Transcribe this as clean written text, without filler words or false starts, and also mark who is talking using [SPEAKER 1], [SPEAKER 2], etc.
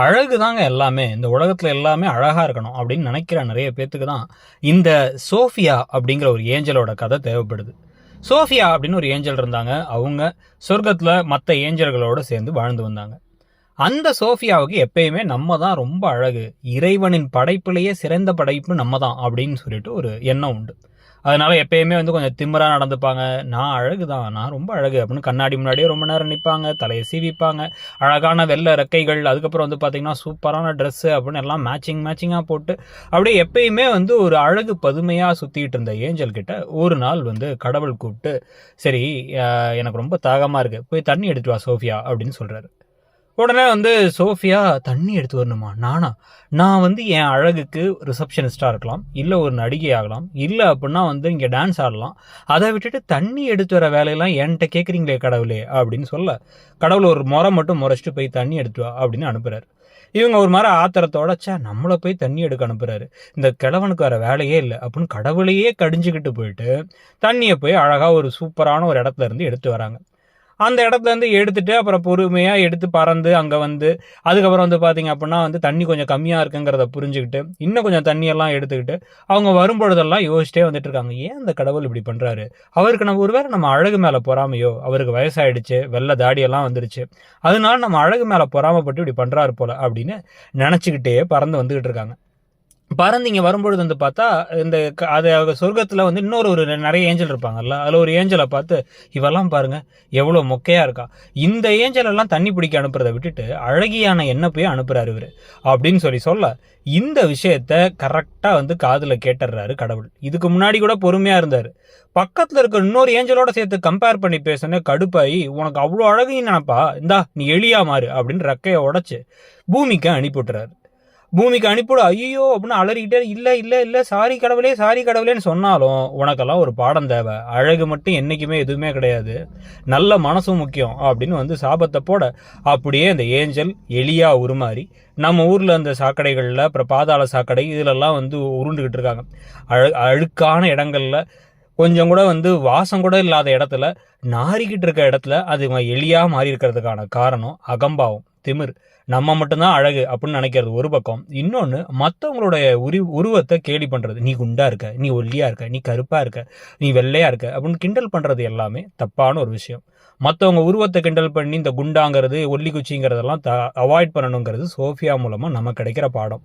[SPEAKER 1] அழகு தாங்க எல்லாமே. இந்த உலகத்துல எல்லாமே அழகா இருக்கணும் அப்படின்னு நினைக்கிற நிறைய பேத்துக்கு தான் இந்த சோஃபியா அப்படிங்கிற ஒரு ஏஞ்சலோட கதை தேவைப்படுது. சோஃபியா அப்படின்னு ஒரு ஏஞ்சல் இருந்தாங்க. அவங்க சொர்க்கத்துல மற்ற ஏஞ்சல்களோட சேர்ந்து வாழ்ந்து வந்தாங்க. அந்த சோஃபியாவுக்கு எப்பயுமே நம்ம தான் ரொம்ப அழகு, இறைவனின் படைப்பிலேயே சிறந்த படைப்பு நம்ம தான் அப்படின்னு சொல்லிட்டு ஒரு எண்ணம் உண்டு. அதனால எப்பயுமே கொஞ்சம் திமிரா நடந்துப்பாங்க. நான் அழகு தான், நான் ரொம்ப அழகு அப்படின்னு கண்ணாடி முன்னாடியே ரொம்ப நேரம் நிற்பாங்க, தலையை சீவிப்பாங்க, அழகான வெள்ளை ரெக்கைகள், அதுக்கப்புறம் பார்த்தீங்கன்னா சூப்பரான ட்ரெஸ்ஸு அப்படின்னு எல்லாம் மேட்சிங்காக போட்டு அப்படியே எப்பயுமே ஒரு அழகு பதுமையாக சுற்றிட்டு இருந்த ஏஞ்சல் கிட்ட ஒரு நாள் கடவுள் கூப்பிட்டு, சரி எனக்கு ரொம்ப தாகமாக இருக்குது, போய் தண்ணி எடுத்துட்டு வா சோஃபியா அப்படின்னு சொல்கிறாரு. உடனே சோஃபியா தண்ணி எடுத்து வரணுமா? நான் என் அழகுக்கு ரிசப்ஷனிஸ்டாக இருக்கலாம், இல்லை ஒரு நடிகை ஆகலாம், இல்லை அப்படின்னா இங்கே டான்ஸ் ஆடலாம். அதை விட்டுட்டு தண்ணி எடுத்து வர வேலையெல்லாம் என்கிட்ட கேட்குறீங்களே கடவுளே அப்படின்னு சொல்ல, கடவுள் ஒரு முறை மட்டும் முறைச்சிட்டு போய் தண்ணி எடுத்து வா அப்படின்னு அனுப்புகிறாரு. இவங்க ஒரு மாதிரி ஆத்திரத்தோட, நம்மளை போய் தண்ணி எடுக்க அனுப்புறாரு, இந்த கிழவனுக்கு வர வேலையே இல்லை அப்படின்னு கடவுளையே கடிஞ்சுக்கிட்டு போயிட்டு தண்ணியை போய் அழகாக ஒரு சூப்பரான ஒரு இடத்துல இருந்து எடுத்து வராங்க. அந்த இடத்துலேருந்து எடுத்துட்டு அப்புறம் பொறுமையாக எடுத்து பறந்து அங்கே அதுக்கப்புறம் பார்த்தீங்க அப்படின்னா தண்ணி கொஞ்சம் கம்மியாக இருக்குங்கிறத புரிஞ்சுக்கிட்டு இன்னும் கொஞ்சம் தண்ணியெல்லாம் எடுத்துக்கிட்டு அவங்க வரும்பொழுதெல்லாம் யோசிச்சிட்டே வந்துட்டு இருக்காங்க. ஏன் அந்த கடவுள் இப்படி பண்ணுறாரு? அவருக்கு நம்ம ஒருவேளை நம்ம அழகு மேலே பொறாமையோ, அவருக்கு வயசாயிடுச்சு, வெள்ளை தாடியெல்லாம் வந்துருச்சு, அதனால நம்ம அழகு மேலே பொறாமப்பட்டு இப்படி பண்ணுறாரு போல அப்படின்னு நினச்சிக்கிட்டே பறந்து வந்துக்கிட்டு இருக்காங்க. பறந்து இங்கே வரும்பொழுது பார்த்தா இந்த அது சொர்க்கத்தில் இன்னொரு நிறைய ஏஞ்சல் இருப்பாங்கல்ல, அதில் ஒரு ஏஞ்சலை பார்த்து, இவெல்லாம் பாருங்க எவ்வளோ மொக்கையாக இருக்கா, இந்த ஏஞ்சல் எல்லாம் தண்ணி பிடிக்க அனுப்புறதை விட்டுட்டு அழகியான என்ன போய் அனுப்புறாரு இவர் அப்படின்னு சொல்ல, இந்த விஷயத்த கரெக்டாக காதில் கேட்டுறாரு கடவுள். இதுக்கு முன்னாடி கூட பொறுமையாக இருந்தார். பக்கத்தில் இருக்க இன்னொரு ஏஞ்சலோட சேர்த்து கம்பேர் பண்ணி பேசுன கடுப்பாயி, உனக்கு அவ்வளோ அழகின்னு நினைப்பா, இந்தா நீ எளியா மாறு அப்படின்னு ரெக்கையை உடச்சு பூமிக்கு அனுப்பிவிட்டுறாரு. பூமிக்கு அனுப்பிவிட ஐயோ அப்படின்னு அலறிக்கிட்டே, இல்லை சாரி கடவுளேன்னு சொன்னாலும் உனக்கெல்லாம் ஒரு பாடம் தேவை, அழகு மட்டும் என்றைக்குமே எதுவுமே கிடையாது, நல்ல மனசும் முக்கியம் அப்படின்னு சாபத்தை போட, அப்படியே அந்த ஏஞ்சல் எலியா உருமாறி நம்ம ஊரில் அந்த சாக்கடைகளில், அப்புறம் பாதாள சாக்கடை இதிலெல்லாம் உருண்டுக்கிட்டு இருக்காங்க. அழுக்கான இடங்கள்ல கொஞ்சம் கூட வாசம் கூட இல்லாத இடத்துல, நாரிக்கிட்டு இருக்க இடத்துல அது எலியா மாறி இருக்கிறதுக்கான காரணம் அகம்பாவம், திமிர். நம்ம மட்டும்தான் அழகு அப்படின்னு நினைக்கிறது ஒரு பக்கம், இன்னொன்று மற்றவங்களுடைய உருவத்தை கேலி பண்ணுறது. நீ குண்டா இருக்க, நீ ஒல்லியா இருக்க, நீ கருப்பா இருக்க, நீ வெள்ளையா இருக்க அப்படின்னு கிண்டல் பண்ணுறது எல்லாமே தப்பான ஒரு விஷயம். மற்றவங்க உருவத்தை கிண்டல் பண்ணி இந்த குண்டாங்கிறது, ஒல்லி குச்சிங்கிறதெல்லாம் அவாய்ட் பண்ணணுங்கிறது சோஃபியா மூலமாக நமக்கு கிடைக்கிற பாடம்.